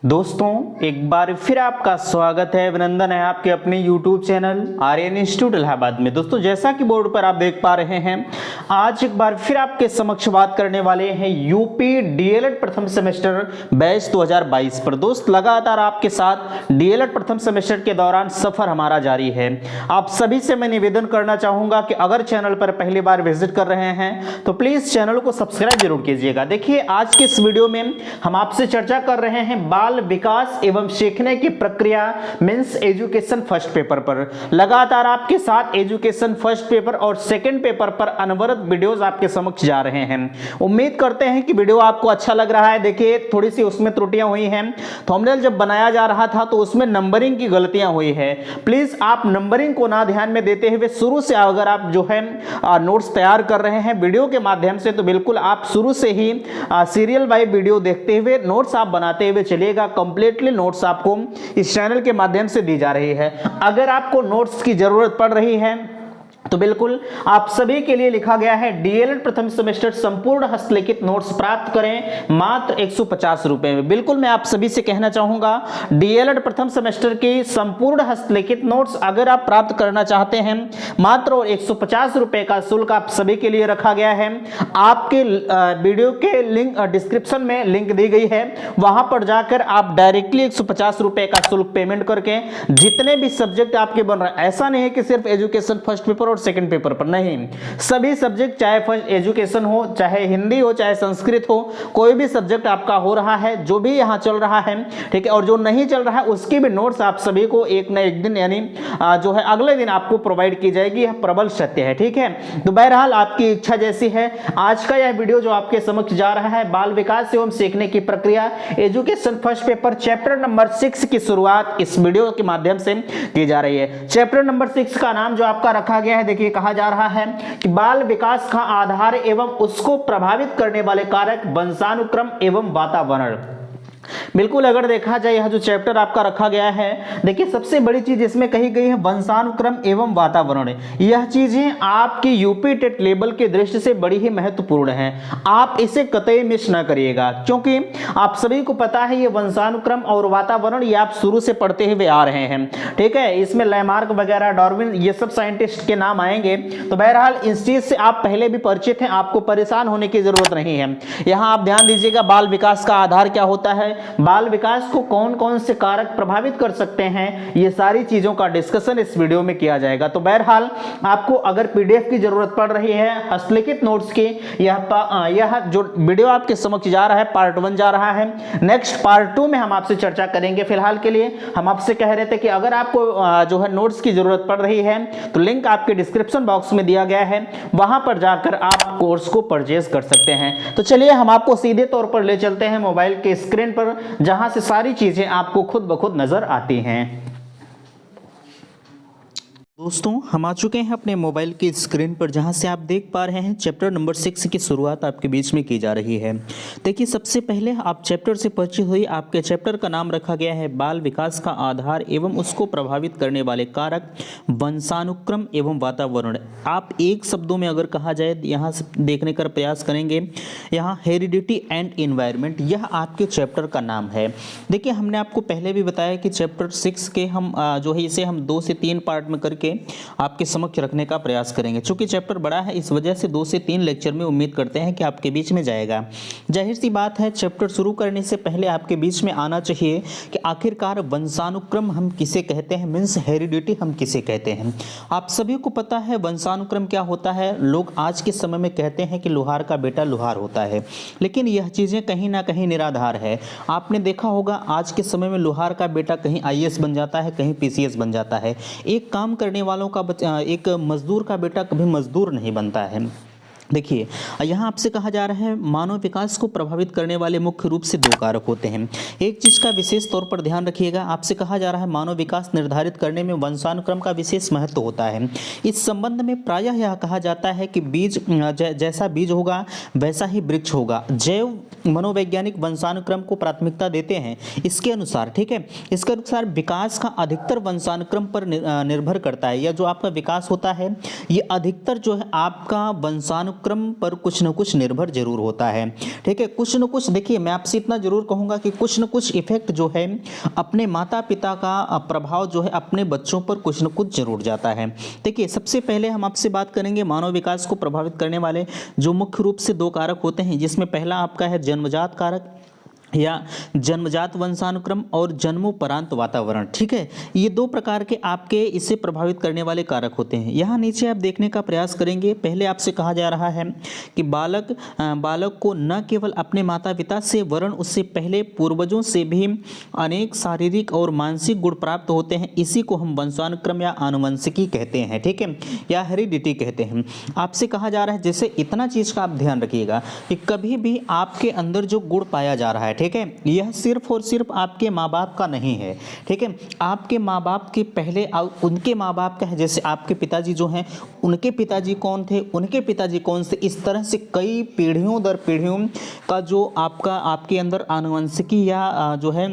दोस्तों एक बार फिर आपका स्वागत है, अभिनंदन है आपके अपने YouTube channel Aryan institute Allahabad में। दोस्तों जैसा कि बोर्ड पर आप देख पा रहे हैं, आज एक बार फिर आपके समक्ष बात करने वाले हैं यूपी डीएलएड प्रथम सेमेस्टर बैच 2022 पर। दोस्त लगातार आपके साथ डीएलएड प्रथम सेमेस्टर के दौरान सफर हमारा जारी है। आप सभी से मैं निवेदन करना चाहूंगा कि अगर चैनल पर पहली बार विजिट कर रहे हैं तो प्लीज चैनल को सब्सक्राइब जरूर कीजिएगा। देखिए आज के इस वीडियो में हम आपसे चर्चा कर रहे हैं बाल विकास एवं सीखने की प्रक्रिया मींस एजुकेशन फर्स्ट पेपर पर। लगातार आपके साथ एजुकेशन फर्स्ट पेपर और सेकंड पेपर पर अनवरत वीडियोस आपके समक्ष जा रहे हैं। उम्मीद करते हैं कि वीडियो आपको अच्छा लग रहा है। देखिए थोड़ी सी उसमें त्रुटियां हुई हैं। थंबनेल जब बनाया जा रहा था तो उसमें नंबरिंग की गलतियां हुई है। प्लीज आप नंबरिंग को ना ध्यान में देते हुए शुरू से अगर आप जो है नोट्स तैयार कर रहे हैं वीडियो के माध्यम से, तो बिल्कुल आप शुरू से ही सीरियल बाय वीडियो देखते हुए नोट्स आप बनाते हुए चलिएगा। कंप्लीटली नोट्स आपको इस चैनल के माध्यम से दी जा रही है। अगर आपको नोट्स की जरूरत पड़ रही है तो बिल्कुल आप सभी के लिए लिखा गया है डीएलएड प्रथम सेमेस्टर संपूर्ण हस्तलिखित नोट्स प्राप्त करें मात्र 150 रुपए में। बिल्कुल मैं आप सभी से कहना चाहूंगा डीएलएड प्रथम सेमेस्टर की संपूर्ण हस्तलिखित नोट्स अगर आप प्राप्त करना चाहते हैं मात्र और 150 रुपए का शुल्क आप सभी के लिए रखा गया है। आपके वीडियो के लिंक डिस्क्रिप्शन में लिंक दी गई है, वहां पर जाकर आप डायरेक्टली 150 रुपए का शुल्क पेमेंट करके जितने भी सब्जेक्ट आपके बन रहे हैं, ऐसा नहीं है कि सिर्फ एजुकेशन फर्स्ट पेपर और सेकंड पेपर पर, नहीं, सभी सब्जेक्ट चाहे फर्स्ट एजुकेशन हो, चाहे हिंदी हो, चाहे संस्कृत हो, कोई भी सब्जेक्ट आपका हो रहा है, जो भी यहां चल रहा है, ठीक है, और जो नहीं चल रहा है उसकी भी नोट्स आप सभी को एक न एक दिन यानी जो है अगले दिन आपको प्रोवाइड की जाएगी। यह प्रबल सत्य है, ठीक है। तो बहरहाल आपकी इच्छा जैसी है। आज का यह वीडियो जो आपके समक्ष जा रहा है बाल विकास एवं सीखने की प्रक्रिया education first paper chapter number 6 की शुरुआत इस वीडियो के माध्यम से की जा रही है। चैप्टर नंबर 6 का नाम जो आपका रखा गया है, देखिए कहा जा रहा है कि बाल विकास का आधार एवं उसको प्रभावित करने वाले कारक वंशानुक्रम एवं वातावरण। बिल्कुल अगर देखा जाए यह जो चैप्टर आपका रखा गया है, देखिए सबसे बड़ी चीज इसमें कही गई है वंशानुक्रम एवं वातावरण। यह चीजें आपकी यूपी टेट लेवल की दृष्टि से बड़ी ही महत्वपूर्ण है। आप इसे कतई मिस ना करिएगा, क्योंकि आप सभी को पता है ये वंशानुक्रम और वातावरण ये आप शुरू से पढ़ते हुए आ रहे हैं, ठीक है। इसमें लैमार्क वगैरह, डार्विन, ये सब साइंटिस्ट के नाम आएंगे। तो बहरहाल इस चीज से आप पहले भी परिचित हैं, आपको परेशान होने की जरूरत नहीं है। यहां आप ध्यान दीजिएगा बाल विकास का आधार क्या होता है, बाल विकास को कौन कौन से कारक प्रभावित कर सकते हैं, ये सारी चीजों का डिस्कशन इस वीडियो में किया जाएगा। तो बहरहाल आपको अगर पीडीएफ की जरूरत पड़ रही है हस्तलिखित नोट्स की, यह जो वीडियो आपके समक्ष जा रहा है पार्ट 1 जा रहा है। नेक्स्ट पार्ट 2 में हम आपसे चर्चा करेंगे। फिलहाल के लिए हम आपसे कह रहे थे कि अगर आपको जो है नोट्स की जरूरत पड़ रही है तो लिंक आपके डिस्क्रिप्शन बॉक्स में दिया गया है, वहां पर जाकर आप कोर्स को परचेज कर सकते हैं। तो चलिए हम आपको सीधे तौर पर ले चलते हैं मोबाइल के स्क्रीन पर, जहां से सारी चीजें आपको खुद ब खुद नजर आती हैं। दोस्तों हम आ चुके हैं अपने मोबाइल की स्क्रीन पर, जहां से आप देख पा रहे हैं चैप्टर नंबर 6 की शुरुआत आपके बीच में की जा रही है। देखिए सबसे पहले आप चैप्टर से परिचित हुई। आपके चैप्टर का नाम रखा गया है बाल विकास का आधार एवं उसको प्रभावित करने वाले कारक वंशानुक्रम एवं वातावरण। आप एक शब्दों में अगर कहा जाए, यहाँ से देखने का प्रयास करेंगे, यहाँ हेरिडिटी एंड इन्वायरमेंट, यह आपके चैप्टर का नाम है। देखिए हमने आपको पहले भी बताया कि चैप्टर 6 के हम जो है इसे हम 2 से 3 पार्ट में करके आपके समक्ष रखने का प्रयास करेंगे। चूंकि चैप्टर बड़ा है इस वजह से 2 से 3 लेक्चर में उम्मीद करते हैं कि आपके बीच में जाएगा। जाहिर सी बात है चैप्टर शुरू करने से पहले आपके बीच में आना चाहिए कि आखिरकार वंशानुक्रम हम किसे कहते हैं, मींस हेरिडिटी हम किसे कहते हैं। आप सभी को पता है वंशानुक्रम क्या होता है। लोग आज के समय में कहते हैं कि लोहार का बेटा लोहार होता है, लेकिन यह चीजें कहीं ना कहीं निराधार है। आपने देखा होगा आज के समय में लोहार का बेटा कहीं आईएएस बन जाता है, कहीं पीसीएस बन जाता है। एक काम करने वालों का एक मजदूर का बेटा कभी मजदूर नहीं बनता है। देखिए यहाँ आपसे कहा जा रहा है मानव विकास को प्रभावित करने वाले मुख्य रूप से 2 कारक होते हैं। एक चीज का विशेष तौर पर ध्यान रखिएगा, आपसे कहा जा रहा है मानव विकास निर्धारित करने में वंशानुक्रम का विशेष महत्व होता है। इस संबंध में प्रायः यह कहा जाता है कि बीज जैसा बीज होगा वैसा ही वृक्ष होगा। जैव मनोवैज्ञानिक वंशानुक्रम को प्राथमिकता देते हैं इसके अनुसार, ठीक है। इसके अनुसार विकास का अधिकतर वंशानुक्रम पर निर्भर करता है। यह जो आपका विकास होता है ये अधिकतर जो है आपका वंशानुक्रम वंशानुक्रम पर कुछ न कुछ निर्भर जरूर होता है। ठीक है, कुछ न कुछ, देखिए मैं आपसे इतना जरूर कहूँगा कि कुछ न कुछ इफेक्ट जो है अपने माता पिता का प्रभाव जो है अपने बच्चों पर कुछ न कुछ जरूर जाता है। देखिए सबसे पहले हम आपसे बात करेंगे मानव विकास को प्रभावित करने वाले जो मुख्य रूप से 2 कारक होते हैं, जिसमें पहला आपका है जन्मजात कारक या जन्मजात वंशानुक्रम और जन्मोपरांत वातावरण। ठीक है, ये 2 प्रकार के आपके इसे प्रभावित करने वाले कारक होते हैं। यहाँ नीचे आप देखने का प्रयास करेंगे, पहले आपसे कहा जा रहा है कि बालक को न केवल अपने माता पिता से वरन उससे पहले पूर्वजों से भी अनेक शारीरिक और मानसिक गुण प्राप्त होते हैं। इसी को हम वंशानुक्रम या आनुवंशिकी कहते हैं। ठीक है, या हेरिडिटी कहते हैं। आपसे कहा जा रहा है, जैसे इतना चीज़ का आप ध्यान रखिएगा कि कभी भी आपके अंदर जो गुण पाया जा रहा है, ठीक है, यह सिर्फ और सिर्फ आपके माँ बाप का नहीं है। ठीक है, आपके माँ बाप के पहले उनके माँ बाप का है, जैसे आपके पिताजी जो हैं उनके पिताजी कौन थे, उनके पिताजी कौन से, इस तरह से कई पीढ़ियों दर पीढ़ियों का जो आपके अंदर आनुवंशिकी या जो है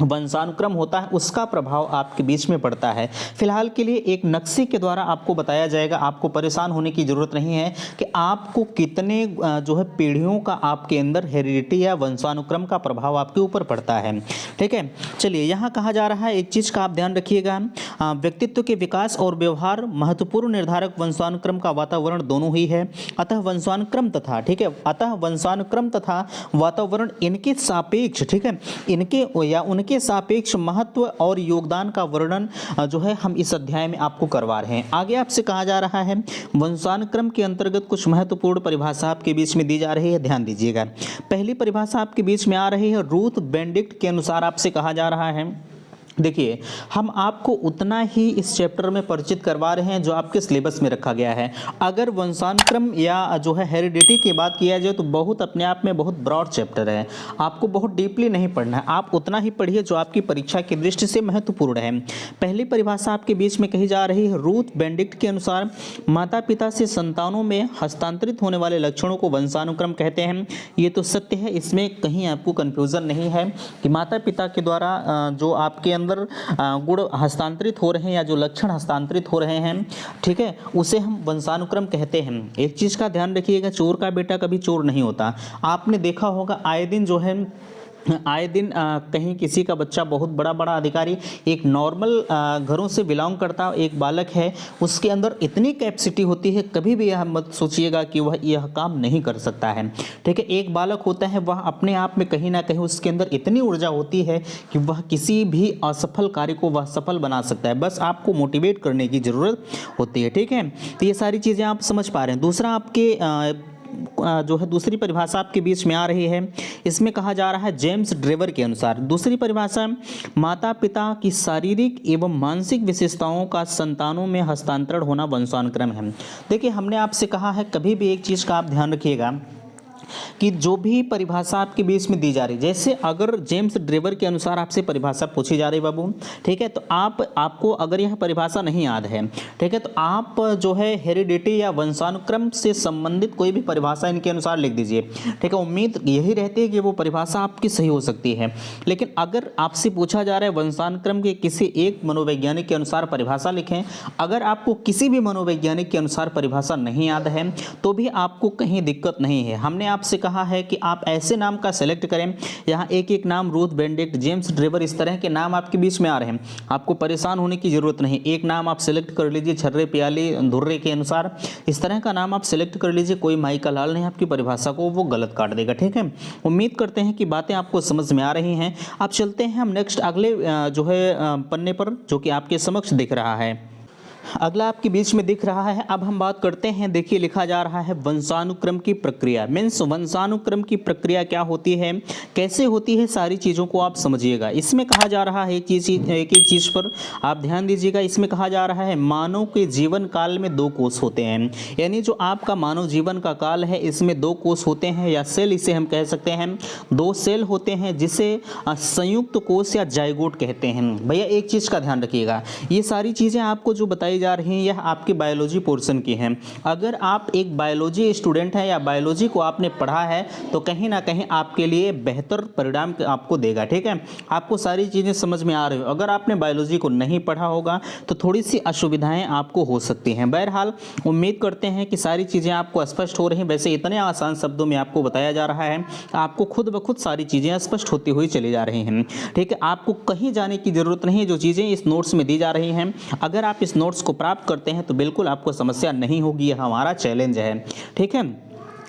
वंशानुक्रम होता है उसका प्रभाव आपके बीच में पड़ता है। फिलहाल के लिए एक नक्शे के द्वारा आपको बताया जाएगा, आपको परेशान होने की ज़रूरत नहीं है कि आपको कितने जो है पीढ़ियों का आपके अंदर हेरिडिटी या वंशानुक्रम का प्रभाव आपके ऊपर पड़ता है। ठीक है, चलिए यहाँ कहा जा रहा है, एक चीज़ का आप ध्यान रखिएगा, व्यक्तित्व के विकास और व्यवहार महत्वपूर्ण निर्धारक वंशानुक्रम का वातावरण दोनों ही है। अतः वंशानुक्रम तथा, ठीक है, अतः वंशानुक्रम तथा वातावरण इनके सापेक्ष, ठीक है, इनके या उनके के सापेक्ष महत्व और योगदान का वर्णन जो है हम इस अध्याय में आपको करवा रहे हैं। आगे आपसे कहा जा रहा है वंशानुक्रम के अंतर्गत कुछ महत्वपूर्ण परिभाषा आपके बीच में दी जा रही है, ध्यान दीजिएगा। पहली परिभाषा आपके बीच में आ रही है रूथ बेनेडिक्ट के अनुसार आपसे कहा जा रहा है, देखिए हम आपको उतना ही इस चैप्टर में परिचित करवा रहे हैं जो आपके सिलेबस में रखा गया है। अगर वंशानुक्रम या जो है हेरिडिटी की बात किया जाए तो बहुत अपने आप में बहुत ब्रॉड चैप्टर है, आपको बहुत डीपली नहीं पढ़ना है, आप उतना ही पढ़िए जो आपकी परीक्षा की दृष्टि से महत्वपूर्ण है। पहली परिभाषा आपके बीच में कही जा रही है रूथ बेनेडिक्ट के अनुसार माता पिता से संतानों में हस्तांतरित होने वाले लक्षणों को वंशानुक्रम कहते हैं। ये तो सत्य है, इसमें कहीं आपको कन्फ्यूज़न नहीं है कि माता पिता के द्वारा जो आपके अंदर गुण हस्तांतरित हो रहे हैं या जो लक्षण हस्तांतरित हो रहे हैं, ठीक है, उसे हम वंशानुक्रम कहते हैं। एक चीज का ध्यान रखिएगा, चोर का बेटा कभी चोर नहीं होता। आपने देखा होगा आए दिन जो है कहीं किसी का बच्चा बहुत बड़ा अधिकारी, एक नॉर्मल घरों से बिलोंग करता एक बालक है, उसके अंदर इतनी कैपेसिटी होती है, कभी भी यह मत सोचिएगा कि वह यह काम नहीं कर सकता है। ठीक है, एक बालक होता है वह अपने आप में कहीं ना कहीं उसके अंदर इतनी ऊर्जा होती है कि वह किसी भी असफल कार्य को वह सफल बना सकता है, बस आपको मोटिवेट करने की ज़रूरत होती है। ठीक है, तो ये सारी चीज़ें आप समझ पा रहे हैं। दूसरा आपके जो है दूसरी परिभाषा आपके बीच में आ रही है, इसमें कहा जा रहा है जेम्स ड्रेवर के अनुसार, दूसरी परिभाषा माता पिता की शारीरिक एवं मानसिक विशेषताओं का संतानों में हस्तांतरण होना वंशानुक्रम है। देखिए हमने आपसे कहा है, कभी भी एक चीज़ का आप ध्यान रखिएगा कि जो भी परिभाषा आपके बीच में दी जा रही, जैसे अगर जेम्स ड्रेवर के अनुसार आपसे परिभाषा पूछी जा रही बाबू, ठीक है, तो आपको अगर यह परिभाषा नहीं याद है, ठीक है, तो आप जो है हेरिडिटी या वंशानुक्रम से संबंधित कोई भी परिभाषा इनके अनुसार लिख दीजिए। ठीक है, उम्मीद यही रहती है कि वो परिभाषा आपकी सही हो सकती है। लेकिन अगर आपसे पूछा जा रहा है वंशानुक्रम के किसी एक मनोवैज्ञानिक के अनुसार परिभाषा लिखें, अगर आपको किसी भी मनोवैज्ञानिक के अनुसार परिभाषा नहीं याद है तो भी आपको कहीं दिक्कत नहीं है। हमने आपसे कहा है कि आप ऐसे नाम का सेलेक्ट करें, यहाँ एक एक नाम रूथ बेनेडिक्ट, जेम्स ड्रेवर, इस तरह के नाम आपके बीच में आ रहे हैं, आपको परेशान होने की जरूरत नहीं। एक नाम आप सेलेक्ट कर लीजिए छर्रे प्याली धुर्रे के अनुसार, इस तरह का नाम आप सेलेक्ट कर लीजिए, कोई माई का लाल नहीं आपकी परिभाषा को वो गलत काट देगा। ठीक है, उम्मीद करते हैं कि बातें आपको समझ में आ रही हैं। अब चलते हैं हम नेक्स्ट अगले जो है पन्ने पर, जो कि आपके समक्ष दिख रहा है, अगला आपके बीच में दिख रहा है। अब हम बात करते हैं, देखिए लिखा जा रहा है वंशानुक्रम की प्रक्रिया, मीन्स वंशानुक्रम की प्रक्रिया क्या होती है, कैसे होती है, सारी चीज़ों को आप समझिएगा। इसमें कहा जा रहा है एक एक चीज़ पर आप ध्यान दीजिएगा, इसमें कहा जा रहा है मानव के जीवन काल में 2 कोष होते हैं, यानी जो आपका मानव जीवन का काल है इसमें 2 कोष होते हैं या सेल इसे हम कह सकते हैं, 2 सेल होते हैं जिसे संयुक्त कोष या जाइगोट कहते हैं। भैया एक चीज़ का ध्यान रखिएगा, ये सारी चीज़ें आपको जो बताई बताई जा रही हैं यह आपके बायोलॉजी पोर्शन की हैं। अगर आप एक बायोलॉजी स्टूडेंट हैं या बायोलॉजी को आपने पढ़ा है तो कहीं ना कहीं आपके लिए बेहतर परिणाम आपको देगा। ठीक है, आपको सारी चीज़ें समझ में आ रही हो। अगर आपने बायोलॉजी को नहीं पढ़ा होगा तो थोड़ी सी असुविधाएं आपको हो सकती हैं। बहरहाल उम्मीद करते हैं कि सारी चीज़ें आपको स्पष्ट हो रही हैं। वैसे इतने आसान शब्दों में आपको बताया जा रहा है, आपको खुद ब खुद सारी चीज़ें स्पष्ट होती हुई चली जा रही हैं। ठीक है, आपको कहीं जाने की ज़रूरत नहीं है। जो चीज़ें इस नोट्स में दी जा रही हैं, अगर आप इस नोट्स को प्राप्त करते हैं तो बिल्कुल आपको समस्या नहीं होगी। यह हमारा चैलेंज है। ठीक है,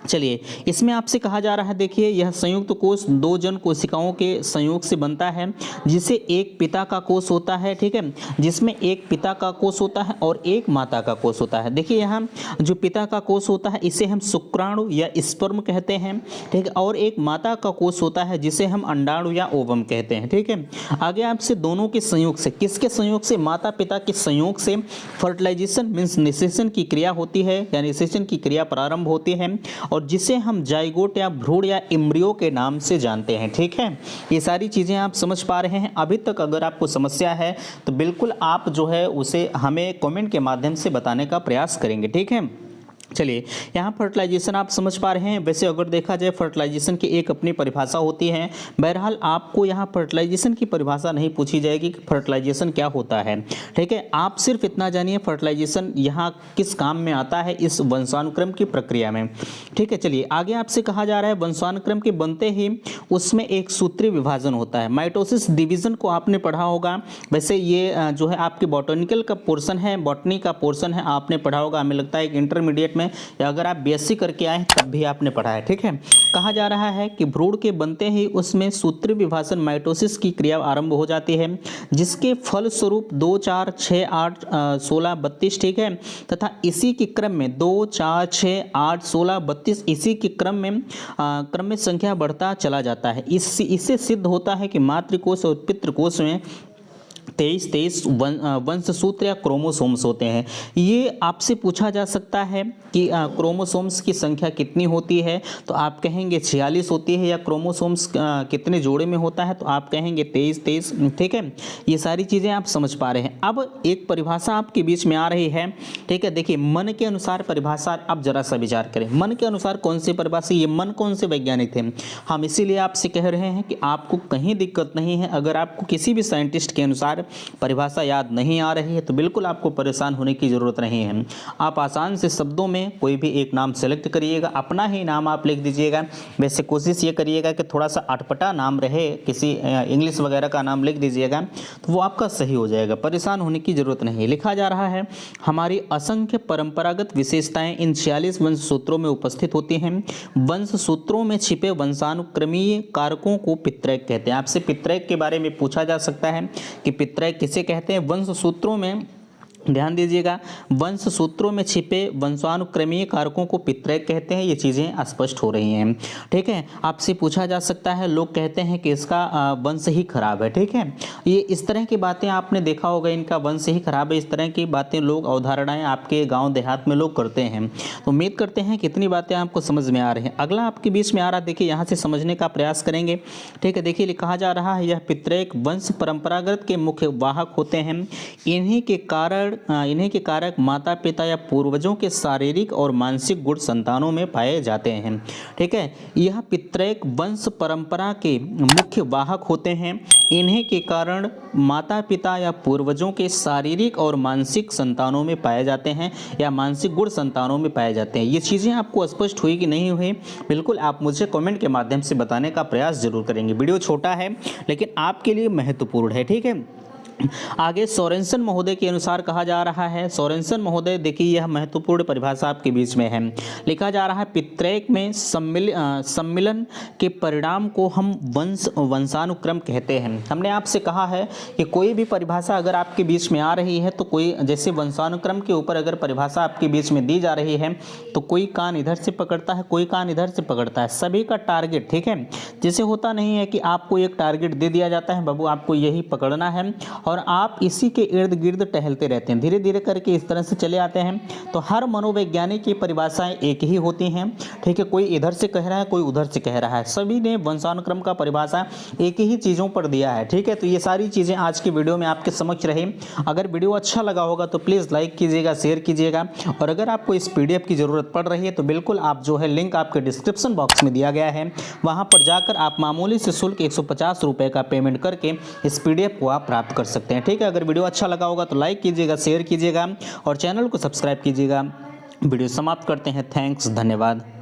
चलिए, इसमें आपसे कहा जा रहा है, देखिए यह संयुक्त कोष दो जन कोशिकाओं के संयोग से बनता है, जिसे एक पिता का कोष होता है। ठीक है, जिसमें एक पिता का कोष होता है और एक माता का कोष होता है। देखिए यहाँ जो पिता का कोष होता है इसे हम शुक्राणु या स्पर्म कहते हैं। ठीक है, और एक माता का कोष होता है जिसे हम अंडाणु या ओवम कहते हैं। ठीक है, आगे आपसे दोनों के संयोग से, किसके संयोग से? माता पिता के संयोग से फर्टिलाइजेशन मीन्स निषेचन की क्रिया होती है या निषेचन की क्रिया प्रारंभ होती है, और जिसे हम जाइगोट या भ्रूण या एम्ब्रियो के नाम से जानते हैं। ठीक है, ये सारी चीज़ें आप समझ पा रहे हैं। अभी तक अगर आपको समस्या है तो बिल्कुल आप जो है उसे हमें कमेंट के माध्यम से बताने का प्रयास करेंगे। ठीक है, चलिए, यहाँ फर्टिलाइजेशन आप समझ पा रहे हैं। वैसे अगर देखा जाए फर्टिलाइजेशन की एक अपनी परिभाषा होती है। बहरहाल आपको यहाँ फर्टिलाइजेशन की परिभाषा नहीं पूछी जाएगी कि फर्टिलाइजेशन क्या होता है। ठीक है, आप सिर्फ इतना जानिए फर्टिलाइजेशन यहाँ किस काम में आता है इस वंशानुक्रम की प्रक्रिया में। ठीक है, चलिए आगे आपसे कहा जा रहा है वंशानुक्रम के बनते ही उसमें एक सूत्रीय विभाजन होता है। माइटोसिस डिवीजन को आपने पढ़ा होगा। वैसे ये जो है आपके बॉटनिकल का पोर्शन है, बॉटनी का पोर्शन है, आपने पढ़ा होगा। हमें लगता है कि इंटरमीडिएट में या अगर आप बीएससी करके आए तब भी आपने पढ़ा है। ठीक है, कहा जा रहा है कि भ्रूण के बनते ही उसमें सूत्रीय विभाजन माइटोसिस की क्रिया आरंभ हो जाती है, जिसके फल स्वरूप 2, 4, 6, 8, 16, 32। ठीक है, तथा इसी के क्रम में 2, 4, 6, 8, 16, 32 इसी के क्रम में संख्या बढ़ता चला जाता है। इससे सिद्ध होता है कि मातृकोश और पितृकोश में 23 वंशसूत्र या क्रोमोसोम्स होते हैं। ये आपसे पूछा जा सकता है कि क्रोमोसोम्स की संख्या कितनी होती है, तो आप कहेंगे 46 होती है, या क्रोमोसोम्स कितने जोड़े में होता है तो आप कहेंगे 23। ठीक है, ये सारी चीज़ें आप समझ पा रहे हैं। अब एक परिभाषा आपके बीच में आ रही है। ठीक है, देखिए मन के अनुसार परिभाषा आप जरा सा विचार करें। मन के अनुसार कौन सी परिभाषा? ये मन कौन से वैज्ञानिक थे? हम इसीलिए आपसे कह रहे हैं कि आपको कहीं दिक्कत नहीं है। अगर आपको किसी भी साइंटिस्ट के अनुसार परिभाषा याद नहीं आ रही है तो बिल्कुल आपको परेशान होने की ज़रूरत नहीं है। आप आसान से शब्दों में कोई भी एक नाम सेलेक्ट करिएगा, अपना ही नाम आप लिख दीजिएगा। वैसे कोशिश ये करिएगा कि थोड़ा सा अटपटा नाम रहे, किसी इंग्लिश वगैरह का नाम लिख दीजिएगा तो वो आपका सही हो जाएगा। परेशान होने की ज़रूरत नहीं है। लिखा जा रहा है हमारी असंख्य परंपरागत विशेषताएं इन 46 वंश सूत्रों में उपस्थित होती हैं। वंश सूत्रों में छिपे वंशानुक्रमीय कारकों को पित्रैक कहते हैं। आपसे पित्रैक के बारे में पूछा जा सकता है कि पित्रैक किसे कहते हैं। वंश सूत्रों में ध्यान दीजिएगा, वंश सूत्रों में छिपे वंशानुक्रमीय कारकों को पित्रैक कहते हैं। ये चीज़ें स्पष्ट हो रही हैं। ठीक है, आपसे पूछा जा सकता है, लोग कहते हैं कि इसका वंश ही खराब है। ठीक है, ये इस तरह की बातें आपने देखा होगा, इनका वंश ही खराब है, इस तरह की बातें लोग, अवधारणाएं आपके गांव देहात में लोग करते हैं। तो उम्मीद करते हैं कितनी बातें आपको समझ में आ रही हैं। अगला आपके बीच में आ रहा, देखिए यहाँ से समझने का प्रयास करेंगे। ठीक है, देखिए कहा जा रहा है यह पित्रैक वंश परंपरागत के मुख्य वाहक होते हैं। इन्हीं के कारक माता पिता या पूर्वजों के शारीरिक और मानसिक गुण संतानों में पाए जाते हैं। ठीक है, यह पित्रैक वंश परंपरा के मुख्य वाहक होते हैं। इन्हीं के कारण माता पिता या पूर्वजों के शारीरिक और मानसिक संतानों में पाए जाते हैं या मानसिक गुण संतानों में पाए जाते हैं। ये चीज़ें आपको स्पष्ट हुई कि नहीं हुई, बिल्कुल आप मुझे कमेंट के माध्यम से बताने का प्रयास जरूर करेंगे। वीडियो छोटा है लेकिन आपके लिए महत्वपूर्ण है। ठीक है, आगे सोरेनसन महोदय के अनुसार कहा जा रहा है, सोरेनसन महोदय देखिए यह महत्वपूर्ण परिभाषा आपके बीच में है। लिखा जा रहा है पित्रैक में सम्मिलन के परिणाम को हम वंशानुक्रम कहते हैं। हमने आपसे कहा है कि कोई भी परिभाषा अगर आपके बीच में आ रही है तो कोई, जैसे वंशानुक्रम के ऊपर अगर परिभाषा आपके बीच में दी जा रही है तो कोई कान इधर से पकड़ता है, कोई कान इधर से पकड़ता है, सभी का टारगेट। ठीक है, जैसे होता नहीं है कि आपको एक टारगेट दे दिया जाता है, बाबू आपको यही पकड़ना है और आप इसी के इर्द गिर्द टहलते रहते हैं, धीरे धीरे करके इस तरह से चले आते हैं, तो हर मनोवैज्ञानिक की परिभाषाएं एक ही होती हैं। ठीक है, कोई इधर से कह रहा है, कोई उधर से कह रहा है, सभी ने वंशानुक्रम का परिभाषा एक ही चीज़ों पर दिया है। ठीक है, तो ये सारी चीज़ें आज की वीडियो में आपके समक्ष रही। अगर वीडियो अच्छा लगा होगा तो प्लीज़ लाइक कीजिएगा, शेयर कीजिएगा, और अगर आपको इस PDF की ज़रूरत पड़ रही है तो बिल्कुल आप जो है लिंक आपके डिस्क्रिप्शन बॉक्स में दिया गया है, वहाँ पर जाकर आप मामूली से शुल्क 150 रुपये का पेमेंट करके इस PDF को आप प्राप्त कर सकते हैं। ठीक है, अगर वीडियो अच्छा लगा होगा तो लाइक कीजिएगा, शेयर कीजिएगा और चैनल को सब्सक्राइब कीजिएगा। वीडियो समाप्त करते हैं। थैंक्स, धन्यवाद।